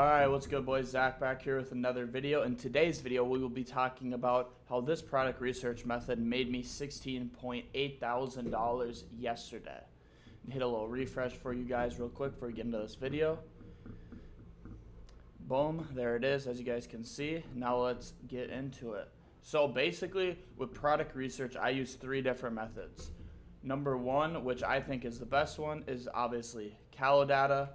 Alright, what's good boys? Zach back here with another video. In today's video, we will be talking about how this product research method made me $16.8 thousand yesterday. Hit a little refresh for you guys real quick before we get into this video. Boom, there it is, as you guys can see. Now let's get into it. So basically, with product research, I use three different methods. Number one, which I think is the best one, is obviously Calidata.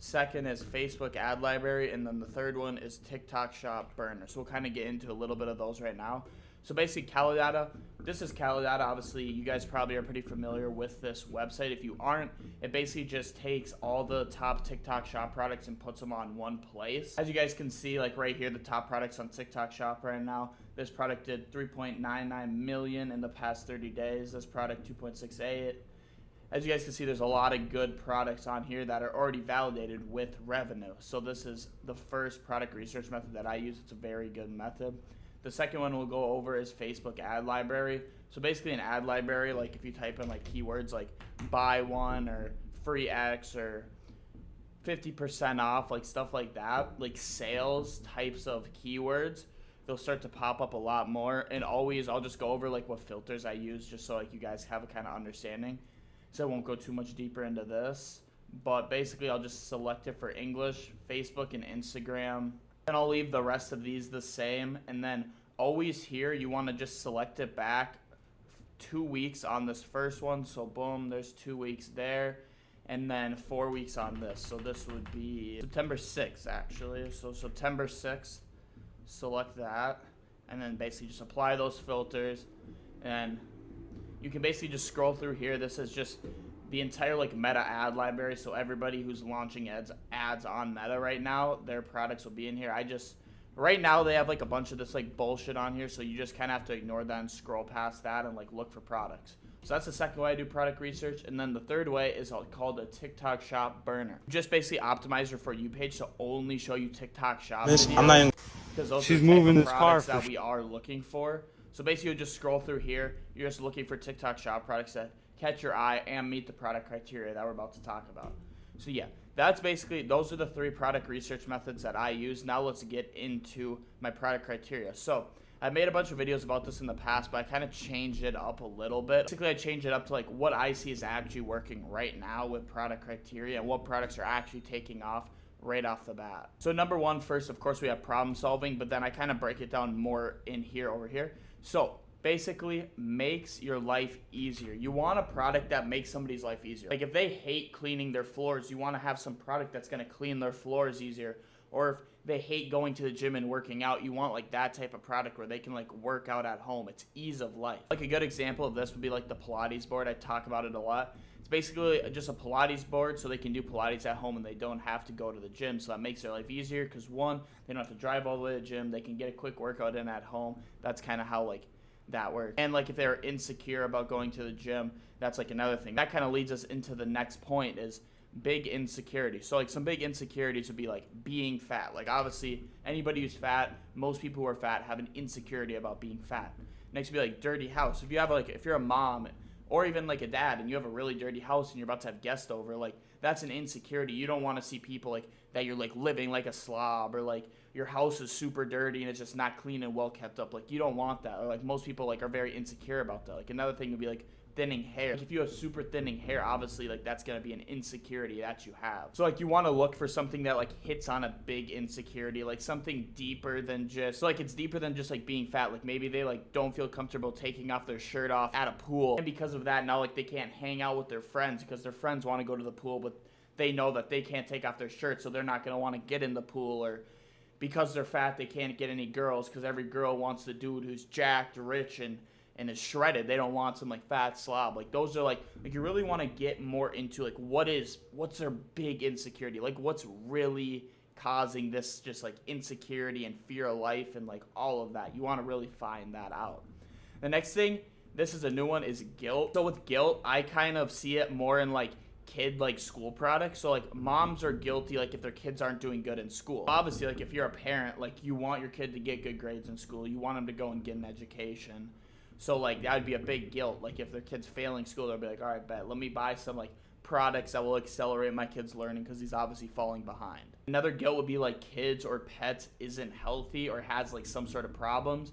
Second is Facebook ad library, and then the third one is TikTok Shop Burner. So we'll kind of get into a little bit of those right now. So basically Calidata, this is Calidata. Obviously you guys probably are pretty familiar with this website. If you aren't, it basically just takes all the top TikTok Shop products and puts them on one place. As you guys can see, like right here, the top products on TikTok Shop right now, this product did 3.99 million in the past 30 days. This product 2.68. As you guys can see, there's a lot of good products on here that are already validated with revenue. So this is the first product research method that I use. It's a very good method. The second one we'll go over is Facebook ad library. So basically an ad library, like if you type in like keywords like buy one or free X or 50% off, like stuff like that, like sales types of keywords, they'll start to pop up a lot more. And always I'll just go over like what filters I use just so like you guys have a kind of understanding. So I won't go too much deeper into this, but basically I'll just select it for English, Facebook, and Instagram. And I'll leave the rest of these the same. And then always here, you want to just select it back 2 weeks on this first one. So boom, there's 2 weeks there. And then 4 weeks on this. So this would be September 6th actually. So September 6th, select that. And then basically just apply those filters. And you can basically just scroll through here. This is just the entire like Meta ad library. So everybody who's launching ads on Meta right now, their products will be in here. Right now they have like a bunch of this like bullshit on here. So you just kind of have to ignore that and scroll past that and like look for products. So that's the second way I do product research. And then the third way is called a TikTok Shop Burner. Just basically optimize your For You page to only show you TikTok Shop videos. I'm not even, because those she's are the type moving of this car products for that we are looking for. So basically you just scroll through here. You're just looking for TikTok Shop products that catch your eye and meet the product criteria that we're about to talk about. So yeah, that's basically, those are the three product research methods that I use. Now let's get into my product criteria. So I made a bunch of videos about this in the past, but I kind of changed it up a little bit. Basically I changed it up to like what I see is actually working right now with product criteria and what products are actually taking off right off the bat. So number one, first, of course, we have problem solving, but then I kind of break it down more in here over here. So basically makes your life easier. You want a product that makes somebody's life easier. Like if they hate cleaning their floors, you want to have some product that's going to clean their floors easier. Or if they hate going to the gym and working out, you want like that type of product where they can like work out at home. It's ease of life. Like a good example of this would be like the Pilates board. I talk about it a lot. It's basically just a Pilates board so they can do Pilates at home and they don't have to go to the gym. So that makes their life easier because one, they don't have to drive all the way to the gym. They can get a quick workout in at home. That's kind of how like that works. And like if they're insecure about going to the gym, that's like another thing. That kind of leads us into the next point is big insecurity. So like some big insecurities would be like being fat. Like obviously anybody who's fat, most people who are fat have an insecurity about being fat. Next would be like dirty house. If you're a mom or even like a dad and you have a really dirty house and you're about to have guests over, like that's an insecurity. You don't want to see people like that you're like living like a slob or like your house is super dirty and it's just not clean and well kept up. Like you don't want that. Or like most people like are very insecure about that. Like another thing would be like thinning hair. Like if you have super thinning hair, obviously like that's gonna be an insecurity that you have. So like you want to look for something that like hits on a big insecurity, like something deeper than just it's deeper than just like being fat. Like maybe they like don't feel comfortable taking off their shirt off at a pool, and because of that now like they can't hang out with their friends because their friends want to go to the pool but they know that they can't take off their shirt, so they're not gonna want to get in the pool. Or because they're fat they can't get any girls because every girl wants the dude who's jacked, rich, and is shredded. They don't want some like fat slob. Like those are like you really want to get more into like what's their big insecurity, like what's really causing this just like insecurity and fear of life and like all of that. You want to really find that out. The next thing, this is a new one, is guilt. So with guilt, I kind of see it more in like kid like school products. So like moms are guilty like if their kids aren't doing good in school. Obviously like if you're a parent, like you want your kid to get good grades in school, you want them to go and get an education. So like that would be a big guilt. Like if their kid's failing school, they'll be like, all right, bet, let me buy some like products that will accelerate my kid's learning because he's obviously falling behind. Another guilt would be like kids or pets isn't healthy or has like some sort of problems.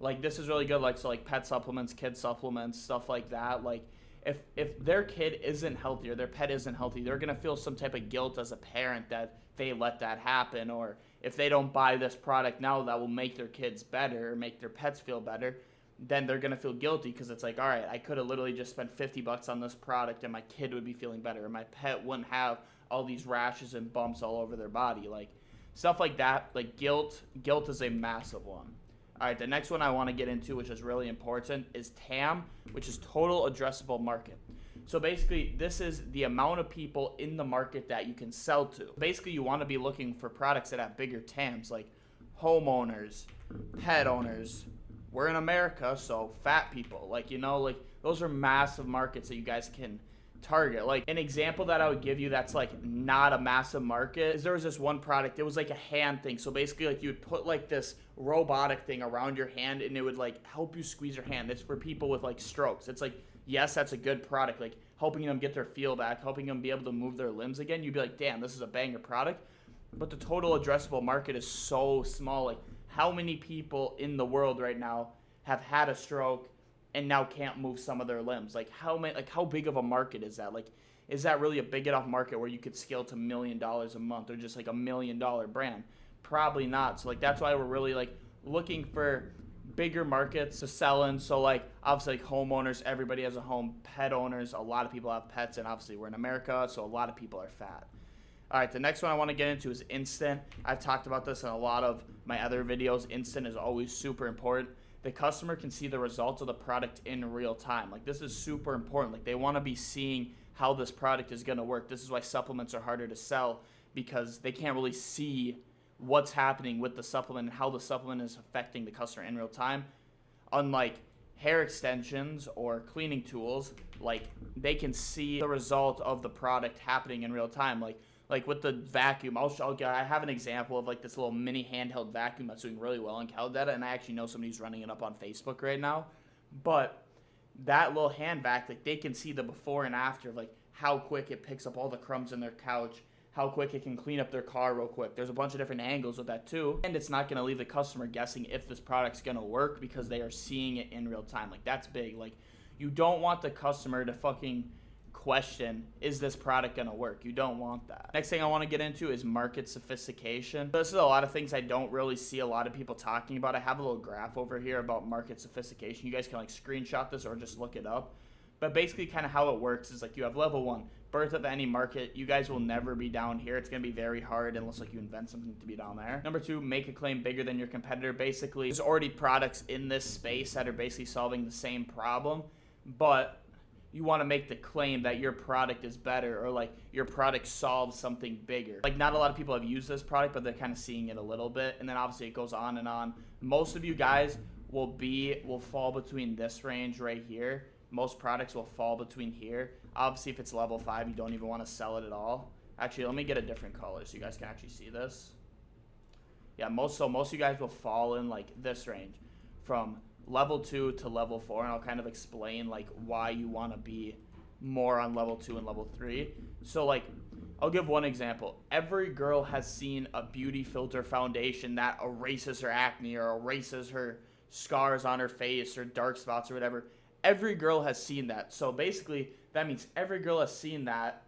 Like this is really good, like so like pet supplements, kid supplements, stuff like that. Like if their kid isn't healthy or their pet isn't healthy, they're gonna feel some type of guilt as a parent that they let that happen, or if they don't buy this product now that will make their kids better or make their pets feel better, then they're gonna feel guilty because it's like, all right, I could have literally just spent $50 on this product and my kid would be feeling better, or my pet wouldn't have all these rashes and bumps all over their body, like stuff like that. Like guilt is a massive one. All right, the next one I want to get into, which is really important, is TAM, which is total addressable market. So basically, this is the amount of people in the market that you can sell to. Basically, you want to be looking for products that have bigger TAMs, like homeowners, pet owners. We're in America, so fat people. Like, you know, like those are massive markets that you guys can target. Like an example that I would give you that's like not a massive market is there was this one product. It was like a hand thing. So basically, like you would put like this robotic thing around your hand and it would like help you squeeze your hand. It's for people with like strokes. It's like, yes, that's a good product, like helping them get their feel back, helping them be able to move their limbs again. You'd be like, damn, this is a banger product. But the total addressable market is so small. Like how many people in the world right now have had a stroke and now can't move some of their limbs? Like how many, like how big of a market is that? Like, is that really a big enough market where you could scale to $1 million a month or just like $1 million brand? Probably not. So like that's why we're really like looking for bigger markets to sell in. So like obviously like homeowners, everybody has a home. Pet owners, a lot of people have pets, and obviously we're in America, so a lot of people are fat. All right, the next one I want to get into is instant. I've talked about this in a lot of my other videos. Instant is always super important. The customer can see the results of the product in real time. Like this is super important. Like they want to be seeing how this product is going to work. This is why supplements are harder to sell, because they can't really see what's happening with the supplement and how the supplement is affecting the customer in real time. Unlike hair extensions or cleaning tools, like they can see the result of the product happening in real time. Like with the vacuum, I have an example of like this little mini handheld vacuum that's doing really well in Cal Data, and I actually know somebody who's running it up on Facebook right now. But that little hand vac, like they can see the before and after, like how quick it picks up all the crumbs in their couch, how quick it can clean up their car real quick. There's a bunch of different angles with that too. And it's not going to leave the customer guessing if this product's going to work because they are seeing it in real time. Like that's big. Like you don't want the customer to fucking question, is this product going to work? You don't want that. Next thing I want to get into is market sophistication. This is a lot of things I don't really see a lot of people talking about. I have a little graph over here about market sophistication. You guys can like screenshot this or just look it up. But basically kind of how it works is like you have level 1, birth of any market. You guys will never be down here. It's going to be very hard unless like you invent something to be down there. Number 2, make a claim bigger than your competitor. Basically, there's already products in this space that are basically solving the same problem, but you want to make the claim that your product is better, or like your product solves something bigger. Like not a lot of people have used this product, but they're kind of seeing it a little bit. And then obviously it goes on and on. Most of you guys will fall between this range right here. Most products will fall between here. Obviously if it's level 5, you don't even want to sell it at all. Actually, let me get a different color so you guys can actually see this. Yeah, most of you guys will fall in like this range from level 2 to level 4, and I'll kind of explain like why you want to be more on level 2 and level 3. So like I'll give one example. Every girl has seen a beauty filter foundation that erases her acne or erases her scars on her face or dark spots or whatever. Every girl has seen that. So basically that means every girl has seen that.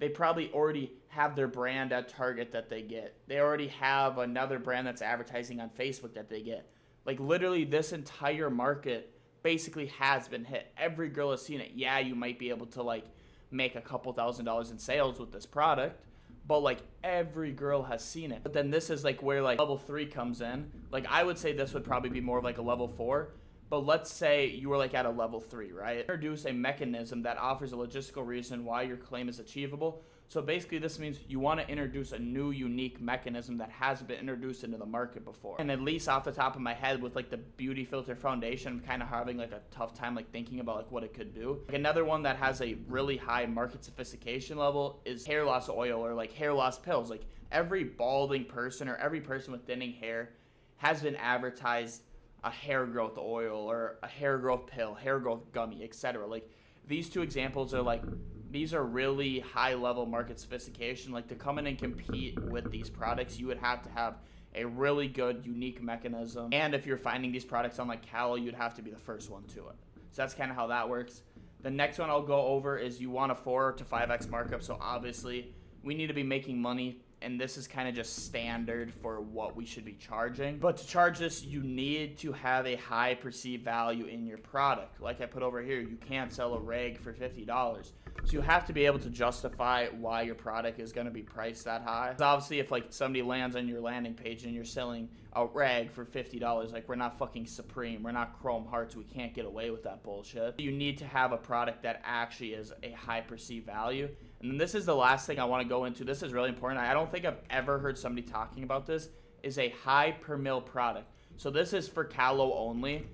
They probably already have their brand at Target that they get. They already have another brand that's advertising on Facebook that they get. Like literally this entire market basically has been hit. Every girl has seen it. Yeah, you might be able to like make a couple $1,000s in sales with this product, but like every girl has seen it. But then this is like where like level 3 comes in. Like I would say this would probably be more of like a level 4. But let's say you were like at a level 3, right? Introduce a mechanism that offers a logistical reason why your claim is achievable. So basically this means you want to introduce a new unique mechanism that hasn't been introduced into the market before. And at least off the top of my head with like the beauty filter foundation, I'm kind of having like a tough time like thinking about like what it could do. Like another one that has a really high market sophistication level is hair loss oil or like hair loss pills. Like every balding person or every person with thinning hair has been advertised a hair growth oil or a hair growth pill, hair growth gummy, etc. Like these two examples are like these are really high level market sophistication. Like to come in and compete with these products, you would have to have a really good unique mechanism. And if you're finding these products on like Callow, you'd have to be the first one to it. So that's kind of how that works. The next one I'll go over is you want a 4 to 5x markup. So obviously we need to be making money, and this is kind of just standard for what we should be charging. But to charge this, you need to have a high perceived value in your product. Like I put over here, you can't sell a rag for $50. So you have to be able to justify why your product is going to be priced that high. So obviously, if like somebody lands on your landing page and you're selling a rag for $50, like we're not fucking Supreme, we're not Chrome Hearts, we can't get away with that bullshit. You need to have a product that actually is a high perceived value. And then this is the last thing I want to go into. This is really important. I don't think I've ever heard somebody talking about this, is a high per mil product. So this is for Callow only.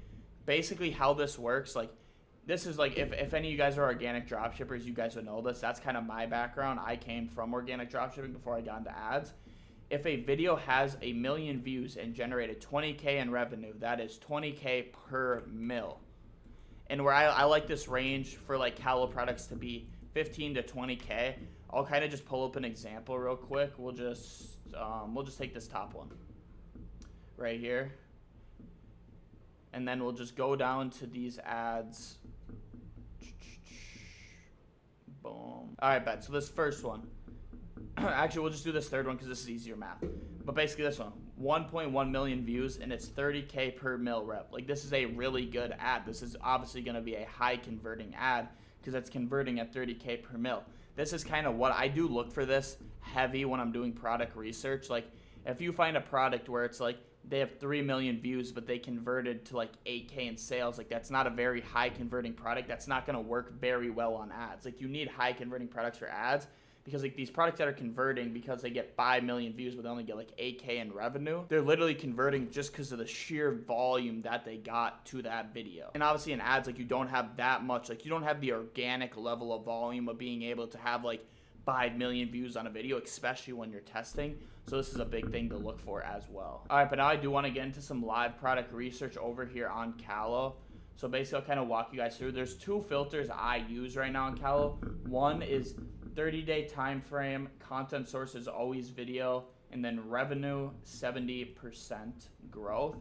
Basically how this works, like this is like, if any of you guys are organic dropshippers, you guys would know this. That's kind of my background. I came from organic dropshipping before I got into ads. If a video has 1 million views and generated 20K in revenue, that is 20K per mil. And where I like this range for like Callow products to be 15 to 20K. I'll kind of just pull up an example real quick. We'll just take this top one right here. And then we'll just go down to these ads. Boom. All right, bet. So this first one. Actually, we'll just do this third one because this is easier math. But basically this one, 1.1 million views, and it's 30K per mil rep. Like this is a really good ad. This is obviously going to be a high converting ad because it's converting at 30K per mil. This is kind of what I do look for this heavy when I'm doing product research. Like if you find a product where it's like they have 3 million views, but they converted to like 8K in sales, like that's not a very high converting product. That's not going to work very well on ads. Like you need high converting products for ads, because like these products that are converting because they get 5 million views but they only get like 8K in revenue, they're literally converting just because of the sheer volume that they got to that video. And obviously in ads, like you don't have that much, like you don't have the organic level of volume of being able to have like 5 million views on a video, especially when you're testing. So this is a big thing to look for as well. All right, but now I do want to get into some live product research over here on Callow. So basically I'll kind of walk you guys through. There's 2 filters I use right now on Callow. One is 30-day time frame, content source is always video, and then revenue 70% growth.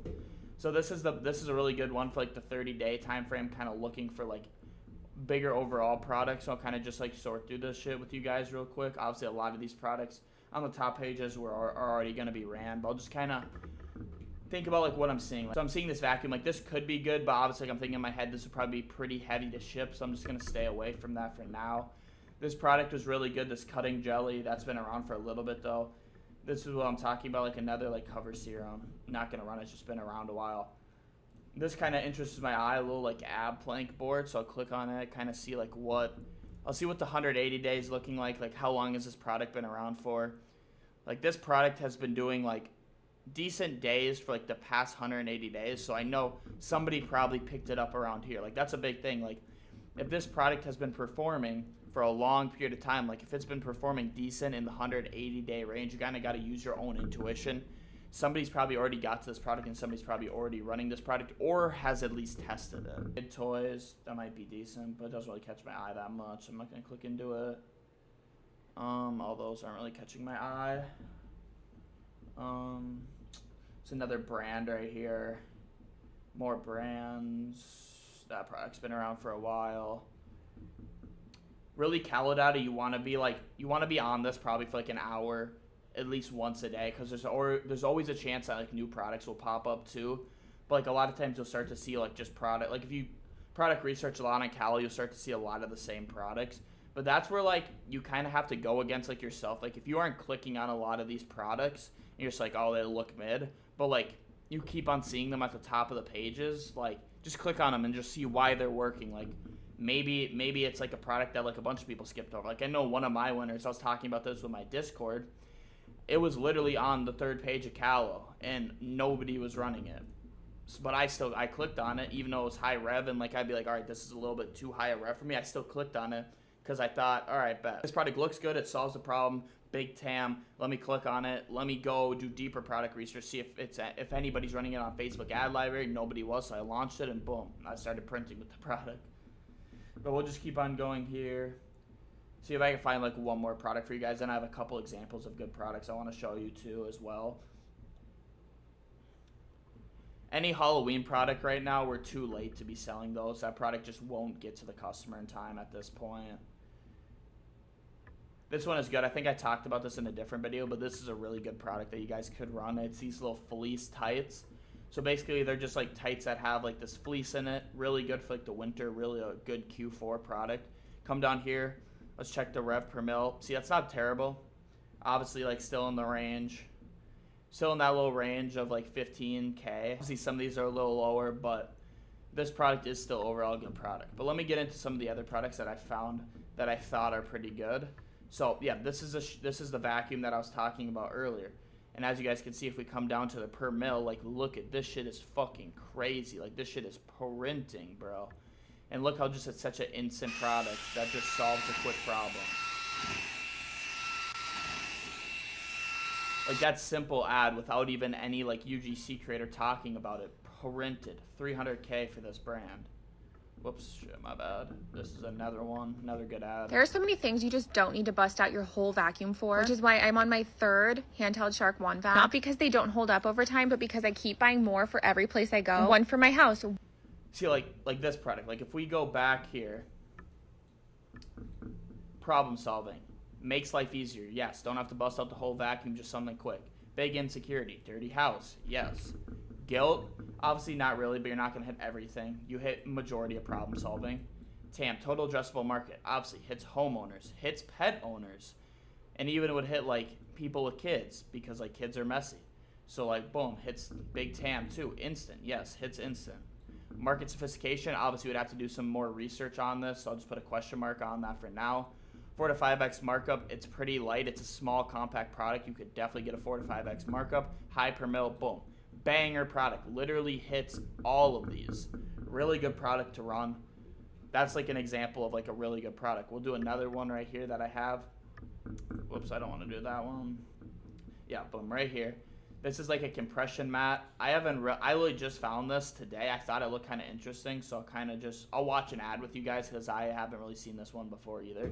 So this is a really good one for like the 30-day time frame, kind of looking for like bigger overall products. So I'll kind of just like sort through this shit with you guys real quick. Obviously a lot of these products on the top pages are already going to be ran, but I'll just kind of think about like what I'm seeing. So I'm seeing this vacuum, like this could be good, but obviously like, I'm thinking in my head this would probably be pretty heavy to ship, so I'm just going to stay away from that for now. This product was really good, this cutting jelly. That's been around for a little bit though. This is what I'm talking about, like another like cover serum. Not gonna run, it's just been around a while. This kind of interests my eye, a little like ab plank board. So I'll click on it, kind of see like I'll see what the 180 days looking like how long has this product been around for. Like this product has been doing like decent days for like the past 180 days. So I know somebody probably picked it up around here. Like that's a big thing. Like if this product has been performing for a long period of time, like if it's been performing decent in the 180-day range, you kind of got to use your own intuition. Somebody's probably already got to this product and somebody's probably already running this product or has at least tested it. Kid toys, that might be decent, but it doesn't really catch my eye that much. I'm not going to click into it. All those aren't really catching my eye. It's another brand right here. More brands. That product's been around for a while. Really, Callow data, you want to be on this probably for like an hour, at least once a day, because there's always a chance that like new products will pop up too. But like a lot of times you'll start to see like just product, like if you product research a lot on Callow, you'll start to see a lot of the same products. But that's where like you kind of have to go against like yourself. Like if you aren't clicking on a lot of these products, and you're just like, oh, they look mid, but like you keep on seeing them at the top of the pages, like just click on them and just see why they're working. Like maybe it's like a product that like a bunch of people skipped over. Like I know one of my winners, I was talking about this with my Discord, it was literally on the 3rd page of Callow and nobody was running it. But I clicked on it even though it was high rev, and like I'd be like, all right, this is a little bit too high a rev for me. I still clicked on it because I thought, all right, bet this product looks good, it solves the problem, big TAM, let me click on it, let me go do deeper product research, see if anybody's running it on Facebook ad library. Nobody was, so I launched it and boom, I started printing with the product. But we'll just keep on going here. See if I can find like one more product for you guys. And I have a couple examples of good products I want to show you too as well. Any Halloween product right now, we're too late to be selling those. That product just won't get to the customer in time at this point. This one is good. I think I talked about this in a different video, but this is a really good product that you guys could run. It's these little fleece tights. So basically, they're just like tights that have like this fleece in it. Really good for like the winter. Really a good Q4 product. Come down here. Let's check the rev per mil. See, that's not terrible. Obviously, like still in the range. Still in that little range of like 15K. Obviously, some of these are a little lower, but this product is still overall a good product. But let me get into some of the other products that I found that I thought are pretty good. So yeah, this is the vacuum that I was talking about earlier. And as you guys can see, if we come down to the per mil, like look at this shit is fucking crazy. Like this shit is printing, bro. And look how just it's such an instant product that just solves a quick problem. Like that simple ad without even any like UGC creator talking about it. Printed 300K for this brand. Whoops, shit, my bad. This is another one, another good ad. There are so many things you just don't need to bust out your whole vacuum for, which is why I'm on my third handheld Shark 1 vac. Not because they don't hold up over time, but because I keep buying more for every place I go. One for my house. See, like this product, like if we go back here, problem solving, makes life easier, yes. Don't have to bust out the whole vacuum, just something quick. Big insecurity, dirty house, yes. Guilt, obviously not really, but you're not gonna hit everything. You hit majority of problem solving. TAM, total addressable market, obviously hits homeowners, hits pet owners, and even would hit like people with kids because like kids are messy. So like boom, hits big TAM too. Instant, yes, hits instant. Market sophistication, obviously would have to do some more research on this, so I'll just put a question mark on that for now. 4 to 5x markup, it's pretty light. It's a small compact product. You could definitely get a 4 to 5x markup. High per mil, boom. Banger product, literally hits all of these. Really good product to run. That's like an example of like a really good product. We'll do another one right here that I have. Whoops, I don't want to do that one. Yeah, boom, right here. This is like a compression mat. I literally just found this today. I thought it looked kind of interesting, so I'll watch an ad with you guys because I haven't really seen this one before either.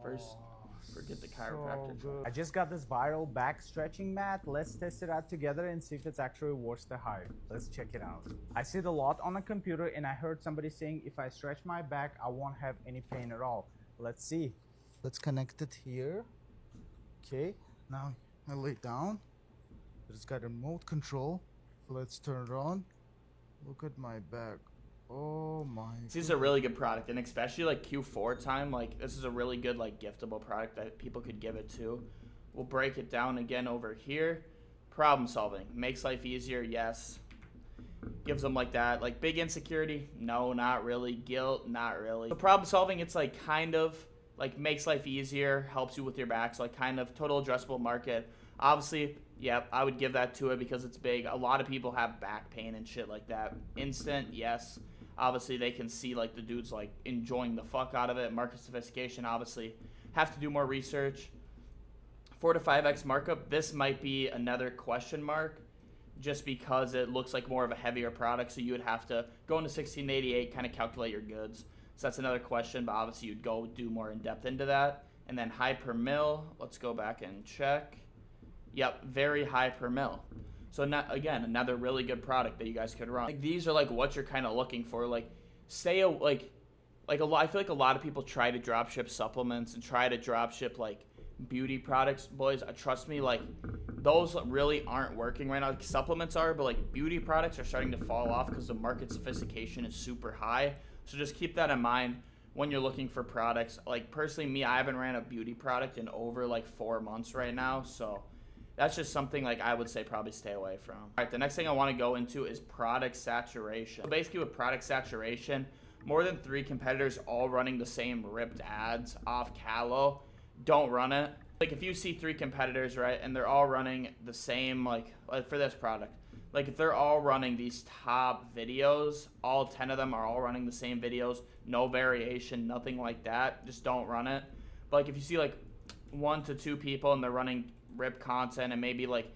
First, forget the chiropractor. So I just got this viral back stretching mat. Let's test it out together and see if it's actually worth the hype. Let's check it out. I see it a lot on the computer, and I heard somebody saying if I stretch my back, I won't have any pain at all. Let's see. Let's connect it here. Okay, now I lay down. It's got a remote control. Let's turn it on. Look at my back. Oh my. This is a really good product, and especially like Q4 time, like this is a really good like giftable product that people could give it to. We'll break it down again over here. Problem solving, makes life easier, yes. Gives them like that, like big insecurity, no, not really. Guilt, not really. The problem solving, it's like kind of like makes life easier, helps you with your back, so like kind of total addressable market. Obviously, yep, I would give that to it because it's big. A lot of people have back pain and shit like that. Instant, yes. Obviously, they can see like the dude's like enjoying the fuck out of it. Market sophistication, obviously, have to do more research. 4 to 5x markup. This might be another question mark, just because it looks like more of a heavier product. So you would have to go into 1688, kind of calculate your goods. So that's another question, but obviously you'd go do more in depth into that. And then high per mil. Let's go back and check. Yep, very high per mil. So again, another really good product that you guys could run. Like these are like what you're kind of looking for. Like stay like a lot. I feel like a lot of people try to drop ship supplements and try to drop ship like beauty products. Boys, trust me, like those really aren't working right now. Like, supplements are, but like beauty products are starting to fall off because the market sophistication is super high. So just keep that in mind when you're looking for products. Like personally, me, I haven't ran a beauty product in over like 4 months right now. So that's just something like I would say probably stay away from. All right, the next thing I want to go into is product saturation. So basically with product saturation, more than 3 competitors all running the same ripped ads off Callow, don't run it. Like if you see 3 competitors, right, and they're all running the same, like for this product, like if they're all running these top videos, all 10 of them are all running the same videos, no variation, nothing like that, just don't run it. But like if you see like 1 to 2 people and they're running rip content, and maybe like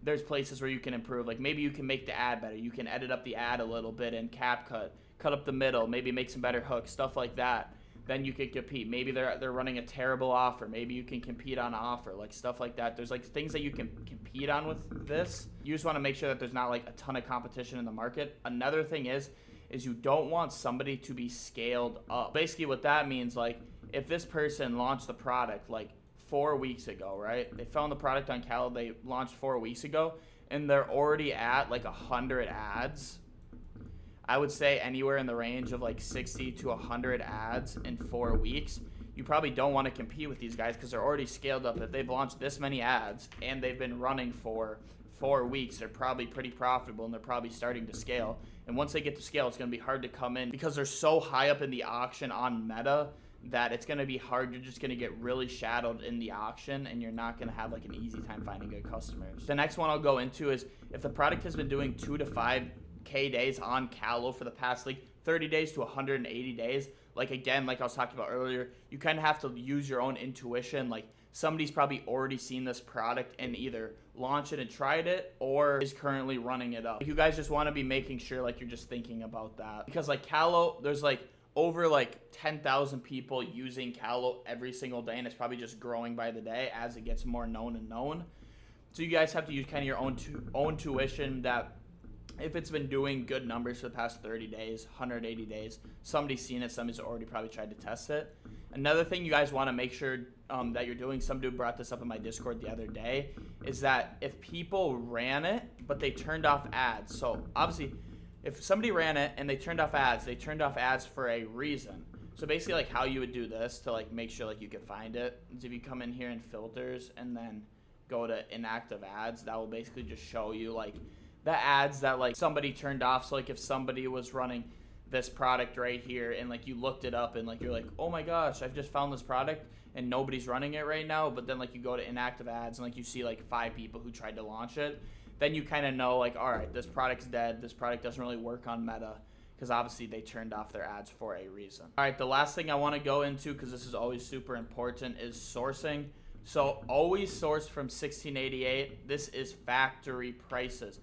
there's places where you can improve, like maybe you can make the ad better, you can edit up the ad a little bit in CapCut, cut up the middle, maybe make some better hooks, stuff like that, then you could compete. Maybe they're running a terrible offer. Maybe you can compete on offer, like stuff like that. There's like things that you can compete on with this. You just want to make sure that there's not like a ton of competition in the market. Another thing is you don't want somebody to be scaled up. Basically what that means, like if this person launched the product like 4 weeks ago, right? They found the product on Callo, they launched 4 weeks ago, and they're already at like 100 ads. I would say anywhere in the range of like 60 to 100 ads in 4 weeks. You probably don't want to compete with these guys because they're already scaled up. If they've launched this many ads and they've been running for 4 weeks, they're probably pretty profitable and they're probably starting to scale. And once they get to scale, it's going to be hard to come in because they're so high up in the auction on Meta that it's going to be hard. You're just going to get really shadowed in the auction and you're not going to have like an easy time finding good customers. The next one I'll go into is if the product has been doing 2 to 5K days on Callo for the past like 30 days to 180 days, like again, like I was talking about earlier, you kind of have to use your own intuition. Like somebody's probably already seen this product and either launched it and tried it or is currently running it up. You guys just want to be making sure like you're just thinking about that because like Callo, there's like over like 10,000 people using Callo every single day, and it's probably just growing by the day as it gets more known and known. So you guys have to use kind of your own tuition that if it's been doing good numbers for the past 30 days, 180 days, somebody's seen it, somebody's already probably tried to test it. Another thing you guys want to make sure that you're doing, some dude brought this up in my Discord the other day, is that if people ran it, but they turned off ads. So obviously, if somebody ran it and they turned off ads for a reason. So basically like how you would do this to like make sure like you can find it is if you come in here in filters and then go to inactive ads, that will basically just show you like the ads that like somebody turned off. So like if somebody was running this product right here and like you looked it up and like you're like, oh my gosh, I've just found this product and nobody's running it right now, but then like you go to inactive ads and like you see like 5 people who tried to launch it, then you kind of know like, all right, this product's dead, this product doesn't really work on Meta because obviously they turned off their ads for a reason. All right, the last thing I want to go into, because this is always super important, is sourcing. So always source from 1688. This is factory prices.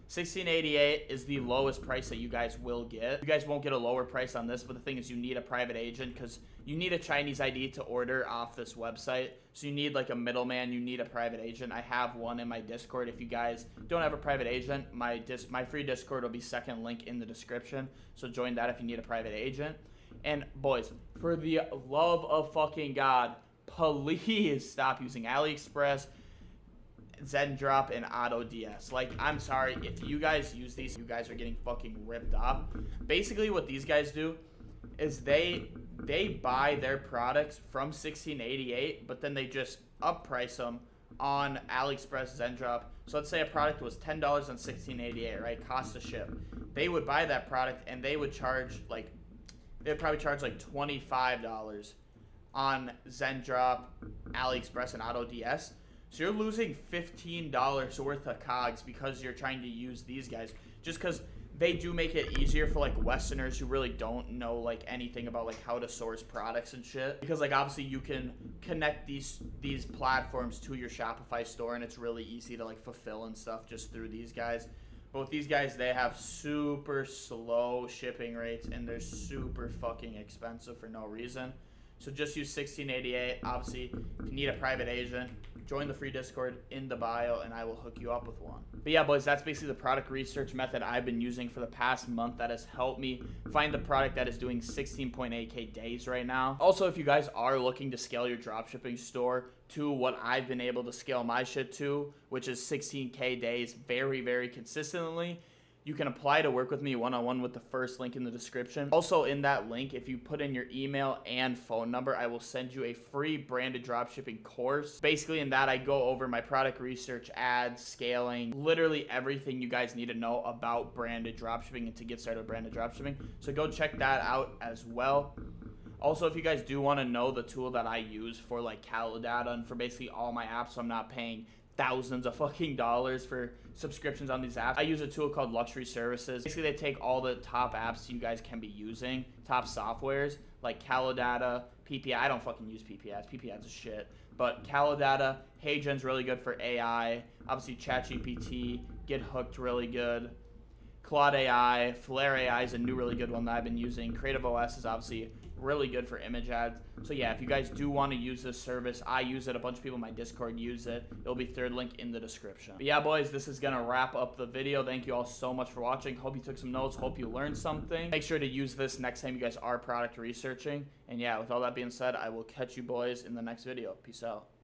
1688 is the lowest price that you guys will get. You guys won't get a lower price on this, but the thing is you need a private agent because you need a Chinese ID to order off this website. So you need like a middleman, you need a private agent. I have one in my Discord. If you guys don't have a private agent, my free Discord will be second link in the description. So join that if you need a private agent. And boys, for the love of fucking God, please stop using AliExpress, Zendrop, and AutoDS. Like, I'm sorry, if you guys use these, you guys are getting fucking ripped off. Basically what these guys do is they buy their products from 1688, but then they just upprice them on AliExpress, Zendrop. So let's say a product was $10 on 1688, right? Cost to ship. They would buy that product and they would charge like, they'd probably charge like $25 on Zendrop, AliExpress, and AutoDS. So you're losing $15 worth of cogs because you're trying to use these guys, just because they do make it easier for like Westerners who really don't know like anything about like how to source products and shit. Because like obviously you can connect these platforms to your Shopify store and it's really easy to like fulfill and stuff just through these guys. But with these guys, they have super slow shipping rates and they're super fucking expensive for no reason. So just use 1688. Obviously, if you need a private agent, join the free Discord in the bio and I will hook you up with one. But yeah, boys, that's basically the product research method I've been using for the past month that has helped me find the product that is doing 16.8K days right now. Also, if you guys are looking to scale your dropshipping store to what I've been able to scale my shit to, which is 16K days very, very consistently, you can apply to work with me one-on-one with the first link in the description. Also in that link, if you put in your email and phone number, I will send you a free branded dropshipping course. Basically in that, I go over my product research, ads, scaling, literally everything you guys need to know about branded dropshipping and to get started with branded dropshipping. So go check that out as well. Also, if you guys do want to know the tool that I use for like Callo data and for basically all my apps, so I'm not paying thousands of fucking dollars for subscriptions on these apps, I use a tool called Luxury Services. Basically, they take all the top apps you guys can be using, top softwares, like Callo data, PPI. I don't fucking use PPIs. PPIs is shit. But Callo data, HeyGen's really good for AI. Obviously, ChatGPT, Get Hooked really good. Claude AI, Flare AI is a new really good one that I've been using. Creative OS is obviously really good for image ads. So yeah, if you guys do want to use this service, I use it. A bunch of people in my Discord use it. It'll be third link in the description. But yeah, boys, this is gonna wrap up the video. Thank you all so much for watching. Hope you took some notes. Hope you learned something. Make sure to use this next time you guys are product researching. And yeah, with all that being said, I will catch you boys in the next video. Peace out.